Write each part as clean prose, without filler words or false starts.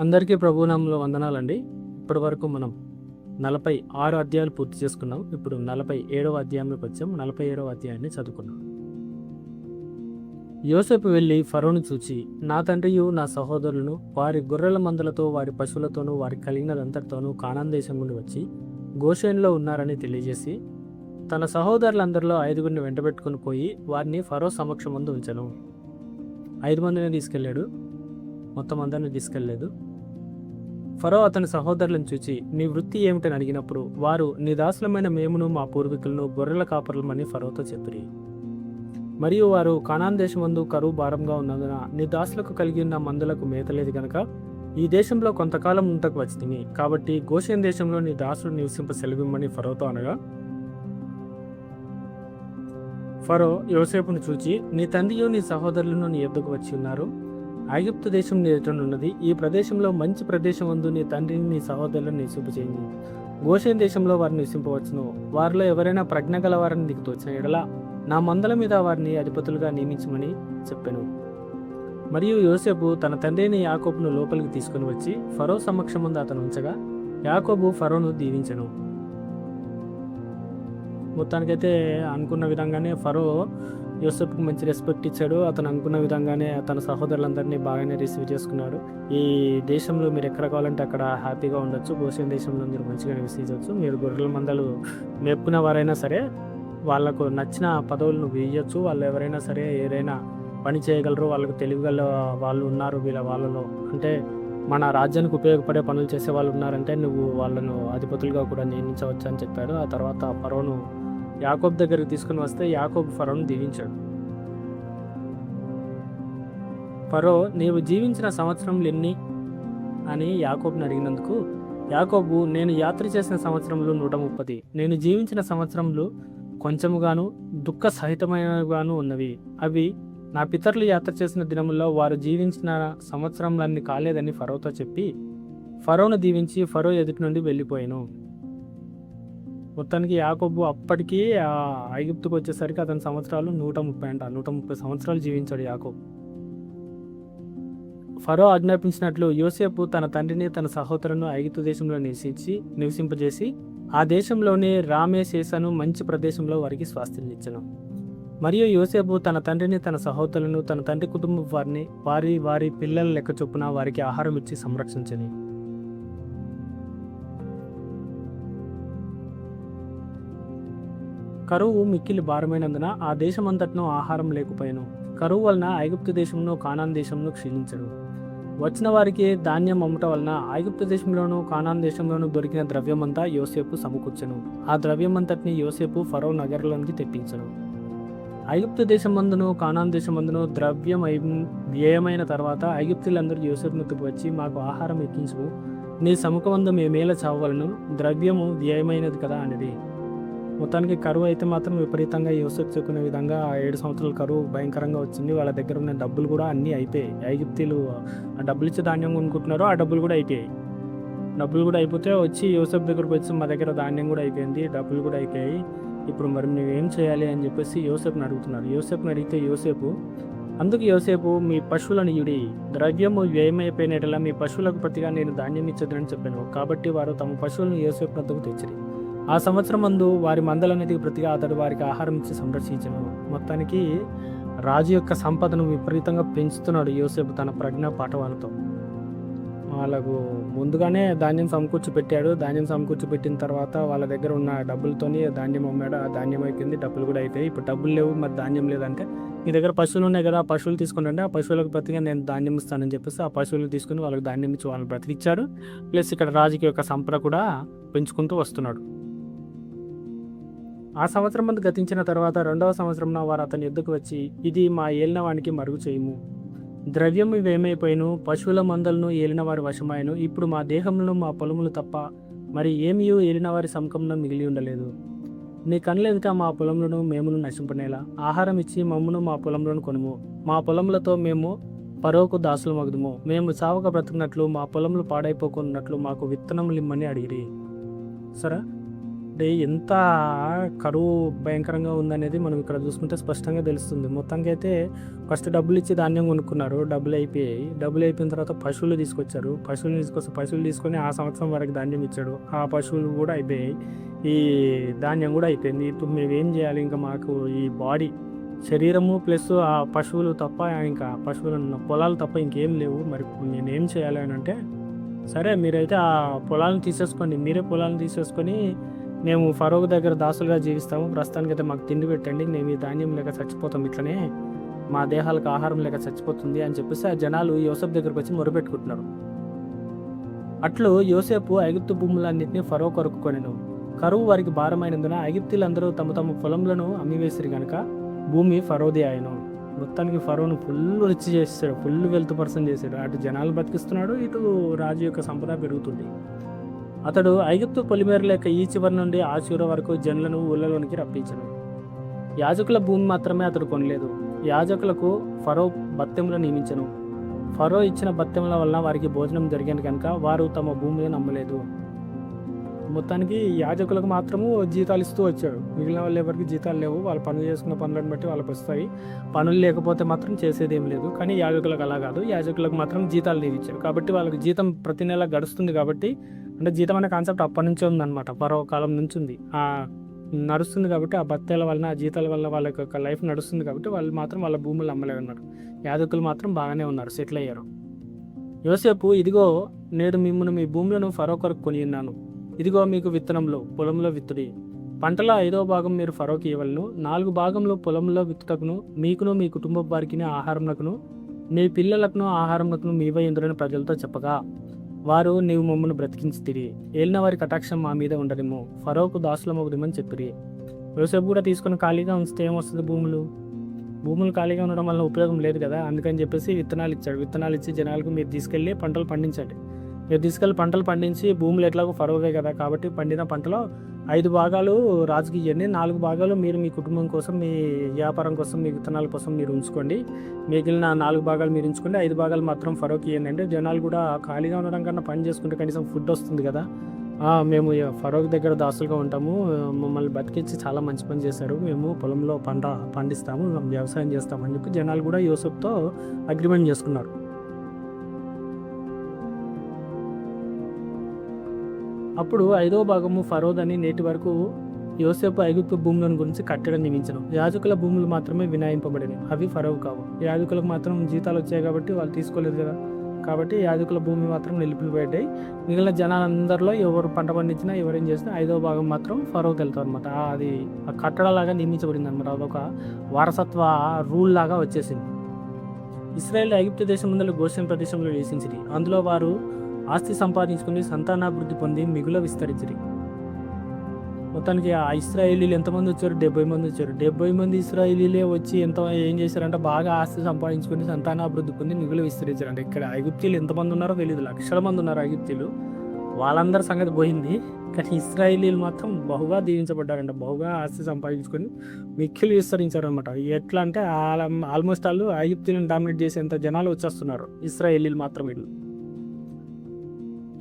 అందరికీ ప్రభునామంలో వందనాలండి. ఇప్పటి వరకు మనం 46 అధ్యాయాలు పూర్తి చేసుకున్నాం. ఇప్పుడు 47వ అధ్యాయంలోకి వచ్చాం. 47వ అధ్యాయాన్ని చదువుకున్నాం. యోసేపు వెళ్ళి ఫరోను చూచి, నా తండ్రియు నా సహోదరులను వారి గొర్రెల మందలతో వారి పశువులతోనూ వారికి కలిగినదంతటితోనూ కానాన్ దేశం నుండి వచ్చి గోషేనులో ఉన్నారని తెలియజేసి తన సహోదరులందరిలో 5గురిని వెంటబెట్టుకుని పోయి వారిని ఫరో సమక్షమందు ఉంచెను. 5 మందిని తీసుకెళ్ళాడు, మొత్తం అందరిని తీసుకెళ్ళలేదు. ఫరో అతని సహోదరులను చూచి, నీ వృత్తి ఏమిటని అడిగినప్పుడు వారు, నీ దాసులమైన మేమును మా పూర్వీకులను గొర్రెల కాపరులమని ఫరోతో చెప్పిరి. మరియు వారు, కానాన్ దేశమందు కరువు భారంగా ఉన్నందున నీ దాసులకు కలిగి ఉన్న మందులకు మేతలేదు గనక ఈ దేశంలో కొంతకాలం ఉంటకు వచ్చింది. కాబట్టి గోషేన్ దేశంలో నీ దాసులు నివసింప సెలవిమ్మని ఫరోతో అనగా, ఫరో యోసేపును చూచి, నీ తండ్రియు నీ సహోదరులను నీ యొద్దకు వచ్చి ఉన్నారు. ఐగుప్తు దేశం నీ ఎదుటనున్నది. ఈ ప్రదేశంలో మంచి ప్రదేశం వందు నీ తండ్రిని నీ సహోదరులను నివసింపచేయండి. గోషేన్ దేశంలో వారిని నివసింపవచ్చును. వారిలో ఎవరైనా ప్రజ్ఞ గల వారిని నీకు తోచిన ఎడల నా మందల మీద వారిని అధిపతులుగా నియమించమని చెప్పాను. మరియు యోసేపు తన తండ్రిని యాకోబును లోపలికి తీసుకుని వచ్చి ఫరో సమక్షం ముందు అతను ఉంచగా యాకోబు ఫరోను దీవించెను. మొత్తానికైతే అనుకున్న విధంగానే ఫరో యోసేపుకి మంచి రెస్పెక్ట్ ఇచ్చాడు. అతను అనుకున్న విధంగానే తన సహోదరులందరినీ బాగానే రిసీవ్ చేసుకున్నాడు. ఈ దేశంలో మీరు ఎక్కడ కావాలంటే అక్కడ హ్యాపీగా ఉండొచ్చు. గోషేన్ దేశంలో మీరు మంచిగా నివసించవచ్చు. మీరు గొర్రెల మందలు మేపుకున్న వారైనా సరే వాళ్ళకు నచ్చిన పదవులను వేయచ్చు. వాళ్ళు ఎవరైనా సరే ఏదైనా పని చేయగలరు. వాళ్ళకు తెలివిగల వాళ్ళు ఉన్నారు వాళ్ళలో. అంటే మన రాజ్యానికి ఉపయోగపడే పనులు చేసే వాళ్ళు ఉన్నారంటే నువ్వు వాళ్ళను అధిపతులుగా కూడా నియమించవచ్చు అని చెప్పాడు. ఆ తర్వాత ఫరోను యాకోబు దగ్గరికి తీసుకుని వస్తే యాకోబు ఫరోను దీవించాడు. ఫరో, నీవు జీవించిన సంవత్సరములు ఎన్ని అని యాకోబుని అడిగినందుకు యాకోబు, నేను యాత్ర చేసిన సంవత్సరములు 130, నేను జీవించిన సంవత్సరములు కొంచెముగాను దుఃఖ సహితమైనగాను ఉన్నవి. అవి నా పితరులు యాత్ర చేసిన దినముల్లో వారు జీవించిన సంవత్సరములన్నీ కాలేదని ఫరోతో చెప్పి ఫరోను దీవించి ఫరో ఎదుటి నుండి వెళ్ళిపోయాను. మొత్తానికి యాకోబు అప్పటికి ఐగుప్తుకు వచ్చేసరికి అతని సంవత్సరాలు 130 అంట. 130 సంవత్సరాలు జీవించాడు యాకోబు. ఫరో ఆజ్ఞాపించినట్లు యోసేపు తన తండ్రిని తన సహోదరులను ఐగుప్తు దేశంలో నివసింపజేసి ఆ దేశంలోని రామేసేసను మంచి ప్రదేశంలో వారికి స్వాస్థ్యం ఇచ్చెను. మరియు యోసేపు తన తండ్రిని తన సహోదరులను తన తండ్రి కుటుంబం వారిని వారి పిల్లల లెక్క చొప్పున వారికి ఆహారం ఇచ్చి సంరక్షించని. కరువు మిక్కిలి భారమైనందున ఆ దేశమంతటను ఆహారం లేకపోయాను. కరువు వలన ఐగుప్తు దేశంలో కానాన్ దేశంలో క్షీణించడు. వచ్చిన వారికి ధాన్యం అమ్మటం వలన ఐగుప్తు దేశంలోను కానాన్ దేశంలోను దొరికిన ద్రవ్యమంతా యోసేపు సమకూర్చెను. ఆ ద్రవ్యమంతటిని యోసేపు ఫరో నగరంలోనికి తెప్పించను. ఐగుప్తు దేశమందును కానాన్ దేశమందును ద్రవ్యం వ్యయమైన తర్వాత ఐగుప్తులందరూ యోసేపును వచ్చి, మాకు ఆహారం ఎక్కించు, నీ సముఖమందు మేమేల చావలను, ద్రవ్యము వ్యయమైనది కదా అనేది. మొత్తానికి కరువు అయితే మాత్రం విపరీతంగా యోసేపు చెప్పుకునే విధంగా 7 సంవత్సరాల కరువు భయంకరంగా వచ్చింది. వాళ్ళ దగ్గర ఉన్న డబ్బులు కూడా అన్నీ అయిపోయాయి. ఐగుప్తీలు ఆ డబ్బులు ఇచ్చి ధాన్యం కొనుక్కుంటున్నారో ఆ డబ్బులు కూడా అయిపోయాయి. డబ్బులు కూడా అయిపోతే వచ్చి యోసేపు దగ్గరకు వచ్చి, మా దగ్గర ధాన్యం కూడా అయిపోయింది, డబ్బులు కూడా అయిపోయాయి, ఇప్పుడు మరి నువ్వేం చేయాలి అని చెప్పేసి యోసేపుని అడుగుతున్నారు. యోసేపుని అడిగితే అందుకు యోసేపు, మీ పశువులను ఇడి, ద్రవ్యము వ్యయమైపోయినట్లా మీ పశువులకు ప్రతిగా నేను ధాన్యం ఇచ్చదని చెప్పాను. కాబట్టి వారు తమ పశువులను యోసేపు వద్దకు తెచ్చిరి. ఆ సంవత్సరం మందు వారి మందలన్నిటికి ప్రతిగా అతడు వారికి ఆహారం ఇచ్చి సంరక్షించను. మొత్తానికి రాజు యొక్క సంపదను విపరీతంగా పెంచుతున్నాడు యోసేపు తన ప్రజ్ఞా పాఠవాలతో. వాళ్ళకు ముందుగానే ధాన్యం సమకూర్చి పెట్టాడు. ధాన్యం సమకూర్చి పెట్టిన తర్వాత వాళ్ళ దగ్గర ఉన్న డబ్బులతోని ధాన్యం అమ్మాడు. ఆ ధాన్యం అయిపోయింది, డబ్బులు కూడా అయిపోయాయి. ఇప్పుడు డబ్బులు లేవు, మరి ధాన్యం లేదంటే మీ దగ్గర పశువులు ఉన్నాయి కదా, ఆ పశువులు తీసుకుంటే ఆ పశువులకు ప్రతిగా నేను ధాన్యం ఇస్తానని చెప్పేసి ఆ పశువులు తీసుకుని వాళ్ళకి ధాన్యం ఇచ్చి వాళ్ళని బ్రతికిచ్చాడు. ప్లస్ ఇక్కడ రాజుకి యొక్క సంపద కూడా పెంచుకుంటూ వస్తున్నాడు. ఆ సంవత్సరం మంది గతించిన తర్వాత 2వ సంవత్సరంలో వారు అతని ఎద్దుకు వచ్చి, ఇది మా ఏలినవానికి మరుగు చేయము, ద్రవ్యము ఇవేమైపోయిను, పశువుల మందలను ఏలినవారి వశమాయను. ఇప్పుడు మా దేహములను మా పొలములు తప్ప మరి ఏమీ ఏలినవారి సముఖంలో మిగిలి ఉండలేదు. నీ కనులెదుట మా పొలములను మేమును నశింపనేలా ఆహారం ఇచ్చి మమ్మును మా పొలంలోను కొనుము. మా పొలములతో మేము ఫరోకు దాసులు మగుదుము. మేము చావక బ్రతుకున్నట్లు మా పొలములు పాడైపోకున్నట్లు మాకు విత్తనములు ఇమ్మని అడిగిరి. సరే, అంటే ఎంత కరువు భయంకరంగా ఉందనేది మనం ఇక్కడ చూసుకుంటే స్పష్టంగా తెలుస్తుంది. మొత్తానికైతే ఫస్ట్ డబ్బులిచ్చి ధాన్యం కొనుక్కున్నారు. డబ్బులయిపోయాయి. డబ్బులయిపోయిన తర్వాత పశువులు తీసుకొచ్చారు. పశువులు తీసుకొని ఆ సంవత్సరం వరకు ధాన్యం ఇచ్చాడు. ఆ పశువులు కూడా అయిపోయాయి. ఈ ధాన్యం కూడా అయిపోయింది. ఇప్పుడు మేమేం చేయాలి? ఇంకా మాకు ఈ బాడీ శరీరము ప్లస్ ఆ పశువులు తప్ప, ఇంకా పొలాలు తప్ప ఇంకేం లేవు. మరి ఇప్పుడు నేనేం చేయాలి అని అంటే, సరే మీరైతే ఆ పొలాలను తీసేసుకోండి. మీరే పొలాలను తీసేసుకొని మేము ఫరోక్ దగ్గర దాసులుగా జీవిస్తాము. ప్రస్తుతానికైతే మాకు తిండి పెట్టండి. మేము ఈ ధాన్యం లేక చచ్చిపోతాం, ఇట్లనే మా దేహాలకు ఆహారం లేక చచ్చిపోతుంది అని చెప్పేసి ఆ జనాలు యోసేపు దగ్గరకు వచ్చి మొరపెట్టుకుంటున్నారు. అట్లు యోసేపు ఐగుప్తు భూములన్నింటినీ ఫరో కొరకు కొనెను. కరువు వారికి భారమైనందున ఐగుప్తీయులందరూ తమ తమ పొలములను అమ్మివేసిరి గనుక భూమి ఫరోది ఆయను. మొత్తానికి ఫరోను ఫుల్ రిచ్ చేసాడు, ఫుల్ వెల్త్ పర్సన్ చేశాడు. అటు జనాలు బతికిస్తున్నాడు, ఇటు రాజు యొక్క సంపద పెరుగుతుంది. అతడు ఐగుప్తు పొలిమేర లేక ఈ చివరి నుండి ఆ చివరి వరకు జనులను ఊళ్ళలోనికి రప్పించను. యాజకుల భూమి మాత్రమే అతడు కొనలేదు. యాజకులకు ఫరో బత్తెములు నియమించను. ఫరో ఇచ్చిన బత్తెముల వలన వారికి భోజనం జరిగాను కనుక వారు తమ భూమిని నమ్మలేదు. మొత్తానికి యాజకులకు మాత్రము జీతాలు ఇస్తూ వచ్చాడు. మిగిలిన వాళ్ళు ఎవరికి జీతాలు లేవు. వాళ్ళు పనులు చేసుకున్న పనులను బట్టి వాళ్ళకి వస్తాయి. పనులు లేకపోతే మాత్రం చేసేది ఏం లేదు. కానీ యాజకులకు అలా కాదు. యాజకులకు మాత్రం జీతాలు నియమించారు. కాబట్టి వాళ్ళకి జీతం ప్రతి నెల గడుస్తుంది. కాబట్టి అంటే జీతం అనే కాన్సెప్ట్ అప్పటి నుంచే ఉందన్నమాట. పరో కాలం నుంచి ఉంది, నడుస్తుంది. కాబట్టి ఆ బత్తెల వలన, ఆ జీతాల వల్ల వాళ్ళ యొక్క లైఫ్ నడుస్తుంది. కాబట్టి వాళ్ళు మాత్రం వాళ్ళ భూములు అమ్మలేదు అన్నారు. యాజకులు మాత్రం బాగానే ఉన్నారు, సెటిల్ అయ్యారు. యోసేపు, ఇదిగో నేడు మిమ్మల్ని మీ భూములను ఫరో కొరకు కొని ఉన్నాను. ఇదిగో మీకు విత్తనంలో పొలంలో విత్తుడి. పంటలో 5వ భాగం మీరు ఫరోకి ఇవ్వలను. 4 భాగంలో పొలంలో విత్తుటకును మీకును మీ కుటుంబ వారికి ఆహారంనకును మీ పిల్లలకును ఆహారంనకును మీవై ఇందులని ప్రజలతో చెప్పగా, వారు నీవు మమ్మల్ని బ్రతికించి తిరిగి ఏలిన వారి కటాక్షం మా మీద ఉండదేమో, ఫరోకు దాసులమగుదమని చెప్పిరి. యోసేపు కూడా తీసుకుని ఖాళీగా ఉంచితే ఏమొస్తుంది? భూములు ఖాళీగా ఉండడం వల్ల ఉపయోగం లేదు కదా. అందుకని చెప్పేసి విత్తనాలు ఇచ్చాడు. విత్తనాలు ఇచ్చి జనాలకు మీరు తీసుకెళ్ళి పంటలు పండించండి. మీరు తీసుకెళ్ళి పంటలు పండించి, భూములు ఎట్లాగో ఫరోవే కదా కాబట్టి పండిన పంటలో 5 భాగాలు రాజుకి ఇవ్వండి. 4 భాగాలు మీరు మీ కుటుంబం కోసం, మీ వ్యాపారం కోసం, మీ విత్తనాల కోసం మీరు ఉంచుకోండి. మిగిలిన 4 భాగాలు మీరు ఉంచుకోండి. 5 భాగాలు మాత్రం ఫరోకి ఇవ్వండి. అంటే జనాలు కూడా ఖాళీగా ఉండడం కన్నా పని చేసుకుంటే కనీసం ఫుడ్ వస్తుంది కదా. మేము ఫరోక్ దగ్గర దాసులుగా ఉంటాము, మమ్మల్ని బతికించి చాలా మంచి పని చేశారు, మేము పొలంలో పండిస్తాము, వ్యవసాయం చేస్తామని చెప్పి జనాలు కూడా యోసేపుతో అగ్రిమెంట్ చేసుకున్నారు. అప్పుడు 5వ భాగము ఫరోదని నేటి వరకు యోసేపు ఐగుప్తు భూములను గురించి కట్టడం నియమించను. యాజకుల భూములు మాత్రమే వినాయింపబడినవి, అవి ఫరోవు కావు. యాజకులకు మాత్రం జీతాలు వచ్చాయి కాబట్టి వాళ్ళు తీసుకోలేదు కదా. కాబట్టి యాజకుల భూమి మాత్రం నిలిపివేయడాయి. మిగిలిన జనాలందరిలో ఎవరు పంట పండించినా, ఎవరేం చేసినా 5వ భాగం మాత్రం ఫరోకి వెళ్తారు అనమాట. అది ఆ కట్టడలాగా నియమించబడింది అనమాట. అదొక వారసత్వ రూల్ లాగా వచ్చేసింది. ఇశ్రాయేలు ఐగుప్తు దేశం ముందు గోషెన్ ప్రదేశంలో నివసించిరి. అందులో వారు ఆస్తి సంపాదించుకుని సంతానాభివృద్ధి పొంది మిగుల విస్తరించిరి. మొత్తానికి ఆ ఇశ్రాయేలీలు ఎంతమంది వచ్చారు? 70 మంది వచ్చారు. 70 మంది ఇశ్రాయేలీలే వచ్చి ఏం చేశారంటే బాగా ఆస్తి సంపాదించుకుని సంతానాభివృద్ధి పొంది మిగులు విస్తరించారు. అంటే ఇక్కడ ఐగుప్తీయులు ఎంతమంది ఉన్నారో తెలియదు, లక్షల మంది ఉన్నారు ఐగుప్తీయులు. వాళ్ళందరి సంగతి పోయింది. కానీ ఇశ్రాయేలీలు మాత్రం బహుగా దీవించబడ్డారంట. బహుగా ఆస్తి సంపాదించుకొని మిక్కిలు విస్తరించారు అనమాట. ఎట్లా అంటే ఆల్మోస్ట్ వాళ్ళు ఐగుప్తీయులను డామినేట్ చేసేంత జనాలు వచ్చేస్తున్నారు. ఇశ్రాయేలీలు మాత్రం వీళ్ళు.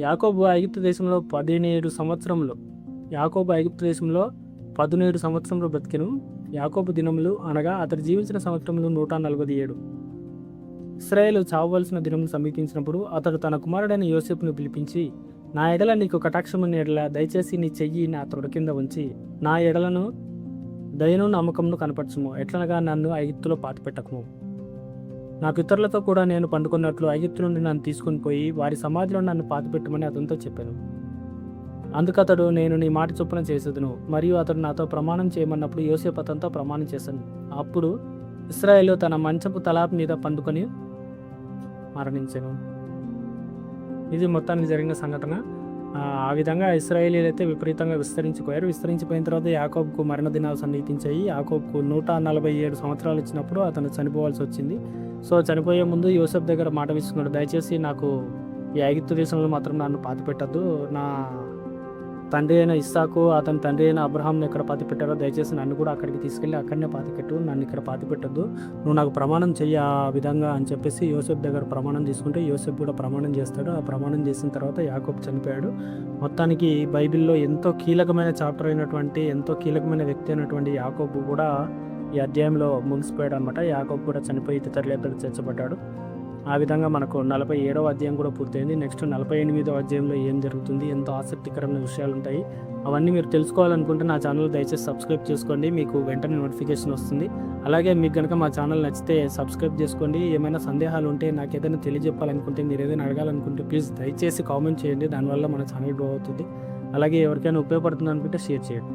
యాకోబు ఐగుప్తు దేశంలో 17 సంవత్సరంలో బ్రతికెను. యాకోబు దినములు అనగా అతడు జీవించిన సంవత్సరములు 147. ఇశ్రాయేలు చావవలసిన దినములు సమీపించినప్పుడు అతడు తన కుమారుడైన యోసేపును పిలిపించి, నా ఎడల నీకు కటాక్షమున్న ఎడల దయచేసి నీ చెయ్యి నా తొడ కింద ఉంచి నా ఎడలను దయను నమ్మకమును కనపరచుము. ఎట్లనగా నన్ను ఐగుప్తులో పాతిపెట్టకుము. నా పితరులతో కూడా నేను పండుకున్నట్లు ఐగుప్తు నుండి నన్ను తీసుకుని పోయి వారి సమాధిలో నన్ను పాతిపెట్టమని అతనితో చెప్పాను. అందుకతడు, నేను నీ మాట చొప్పున చేసేదును. మరియు అతడు నాతో ప్రమాణం చేయమన్నప్పుడు యోసేపు అతనితో ప్రమాణం చేశాను. అప్పుడు ఇశ్రాయేలు తన మంచపు తలాపు మీద పండుకొని మరణించాను. ఇది మొత్తానికి జరిగిన సంఘటన. ఆ విధంగా ఇశ్రాయేలీలు అయితే విపరీతంగా విస్తరించిపోయారు. విస్తరించిపోయిన తర్వాత యాకోబుకు మరణ దినాలు సన్నిహితించాయి. యాకోబుకు 147 సంవత్సరాలు వచ్చినప్పుడు అతను చనిపోవాల్సి వచ్చింది. సో చనిపోయే ముందు యోసేపు దగ్గర మాట తీసుకున్నాడు, దయచేసి నాకు ఈ ఐగుప్తు దేశంలో మాత్రం నన్ను పాతిపెట్టద్దు, నా తండ్రి అయిన ఇస్సాకు అతని తండ్రి అయిన అబ్రహాంని ఎక్కడ పాతి పెట్టారో దయచేసి నన్ను కూడా అక్కడికి తీసుకెళ్ళి అక్కడనే పాతిపెట్టు, నన్ను ఇక్కడ పాతి పెట్టద్దు, నువ్వు నాకు ప్రమాణం చెయ్యి ఆ విధంగా అని చెప్పేసి యోసేపు దగ్గర ప్రమాణం తీసుకుంటే యోసేపు కూడా ప్రమాణం చేస్తాడు. ఆ ప్రమాణం చేసిన తర్వాత యాకోబు చనిపోయాడు. మొత్తానికి బైబిల్లో ఎంతో కీలకమైన చాప్టర్ అయినటువంటి, ఎంతో కీలకమైన వ్యక్తి అయినటువంటి యాకోబు కూడా ఈ అధ్యాయంలో ముగిసిపోయాడు అనమాట. యాకోబు కూడా చనిపోయి తల్లిదండ్రులు చేర్చబడ్డాడు. ఆ విధంగా మనకు 47వ అధ్యాయం కూడా పూర్తయింది. నెక్స్ట్ 48వ అధ్యాయంలో ఏం జరుగుతుంది, ఎంతో ఆసక్తికరమైన విషయాలు ఉంటాయి. అవన్నీ మీరు తెలుసుకోవాలనుకుంటే నా ఛానల్ దయచేసి సబ్స్క్రైబ్ చేసుకోండి, మీకు వెంటనే నోటిఫికేషన్ వస్తుంది. అలాగే మీకు కనుక మా ఛానల్ నచ్చితే సబ్స్క్రైబ్ చేసుకోండి. ఏమైనా సందేహాలు ఉంటే నాకు ఏదైనా తెలియజెప్పాలనుకుంటే, మీరు ఏదైనా అడగాలనుకుంటే ప్లీజ్ దయచేసి కామెంట్ చేయండి. దానివల్ల మన ఛానల్ గ్రో అవుతుంది. అలాగే ఎవరికైనా ఉపయోగపడుతుంది అనుకుంటే షేర్ చేయండి.